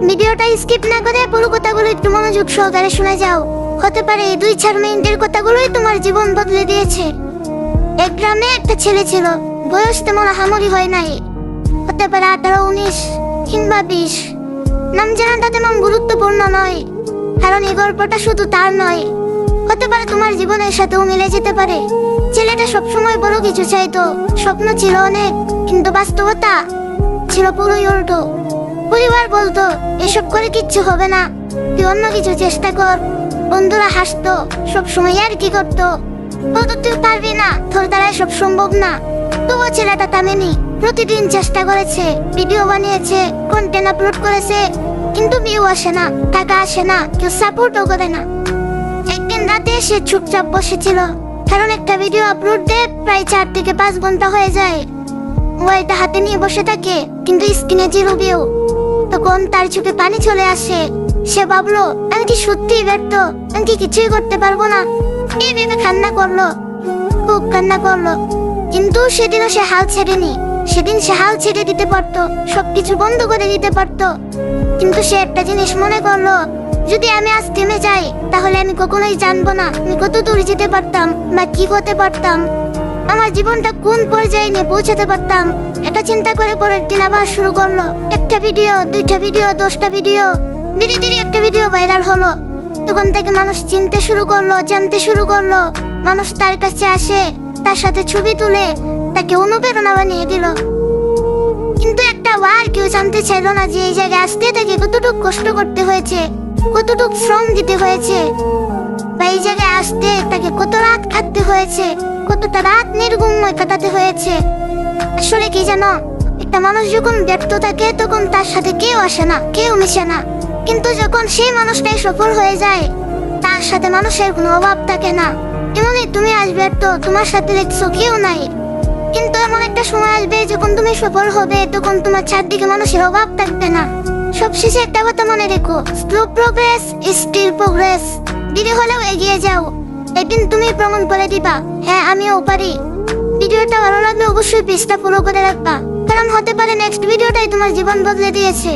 ভিডিওটা স্কিপ না করে পুরো কথাগুলো একটু মনোযোগ সহকারে শুনে যাও। হতে পারে এই 2-4 মিনিটের কথাগুলোই তোমার জীবন বদলে দিয়েছে। এক গ্রামে একটা ছেলে ছিল, বয়স তেমন আহামরি হয় নাই, হতে পারে 18-19 কিংবা 20। নাম জানাটা তেমন গুরুত্বপূর্ণ নয়, কারণ এই গল্পটা শুধু তার নয়, হতে পারে তোমার জীবনের সাথেও মিলে যেতে পারে। ছেলেটা সবসময় বড় কিছু চাইতো, স্বপ্ন ছিল অনেক, কিন্তু বাস্তবতা ছিল পুরোই উল্টো। পরিবার বলতো এসব করে কিচ্ছু হবে না, তুই অন্য কিছু চেষ্টা কর। বন্ধুরা হাসতো, সবসময় আর কি করতো, বলতো তুই পারবি না, তোর দ্বারা সব সম্ভব না। তবুও ছেলেটা থামেনি, প্রতিদিন চেষ্টা করেছে, ভিডিও বানিয়েছে, কন্টেন্ট আপলোড করেছে, কিন্তু ভিউ আসে না, টাকা আসে না, কেউ সাপোর্টও করে না। একদিন রাতে সে চুপচাপ বসেছিল, কারণ একটা ভিডিও আপলোড দিয়ে প্রায় 4 থেকে 5 ঘন্টা হয়ে যায়। মোবাইলটা হাতে নিয়ে বসে থাকে, কিন্তু স্ক্রিনে 0 ভিউ। তখন তার চোখে পানি চলে আসে। সে ভাবলো, আমি কি সত্যিই ব্যর্থ, আমি কি কিছুই করতে পারবো না। এই ভেবে কান্না করলো, খুব কান্না করলো। কিন্তু সেদিনও সে হাল ছেড়েনি। সেদিন সে হাল ছেড়ে দিতে পারতো, সবকিছু বন্ধ করে দিতে পারতো, কিন্তু সে একটা জিনিস মনে করলো, যদি আমি আজ থেমে যাই তাহলে আমি কখনোই জানবো না আমি কত দূর যেতে পারতাম বা কি হতে পারতাম, আমার জীবনটা কোন পর্যায়ে নিয়ে পৌঁছাতে পারতাম। এটা চিন্তা করে পরের দিন আবার শুরু করলো। একটা ভিডিও, 2টা ভিডিও, 10টা ভিডিও, ধীরে ধীরে একটা ভিডিও ভাইরাল হলো। তখন থেকে মানুষ চিনতে শুরু করলো, জানতে শুরু করলো। মানুষ তার কাছে আসে, তার সাথে ছবি তুলে তাকে অনুপ্রেরণা বানিয়ে দিল। কিন্তু একটা বার কেউ জানতে চাইলো না যে এই জায়গায় আসতে তাকে কতটুকু কষ্ট করতে হয়েছে, কতটুকু শ্রম দিতে হয়েছে, বা এই জায়গায় আসতে তাকে কত রাত কাটতে হয়েছে, কতটা রাত নির্ঘুমময় কাটাতে হয়েছে। আসলে কি জানো, একটা মানুষ যখন ব্যর্থ থাকে তখন তার সাথে কেউ আসে না, কেউ মিশে না, কিন্তু যখন সেই মানুষটাই সফল হয়ে যায় তার সাথে মানুষের কোনো অভাব থাকে না। এমনই তুমি আজ ব্যর্থ, তোমার সাথে দেখছো কেউ নাই, কিন্তু এমন একটা সময় আসবে যখন তুমি সফল হবে, তখন তোমার চারদিকে মানুষের অভাব থাকবে না। সবশেষে একটা কথা মনে রেখো, slow progress is still progress. দেরি হলেও এগিয়ে যাও, একদিন তুমি প্রমাণ করে দিবা, হ্যাঁ আমিও পারি। ভিডিওটা ভালো লাগলে অবশ্যই পেজটা ফলো করে রাখবা, কারণ হতে পারে নেক্সট ভিডিওটাই তোমার জীবন বদলে দিয়েছে।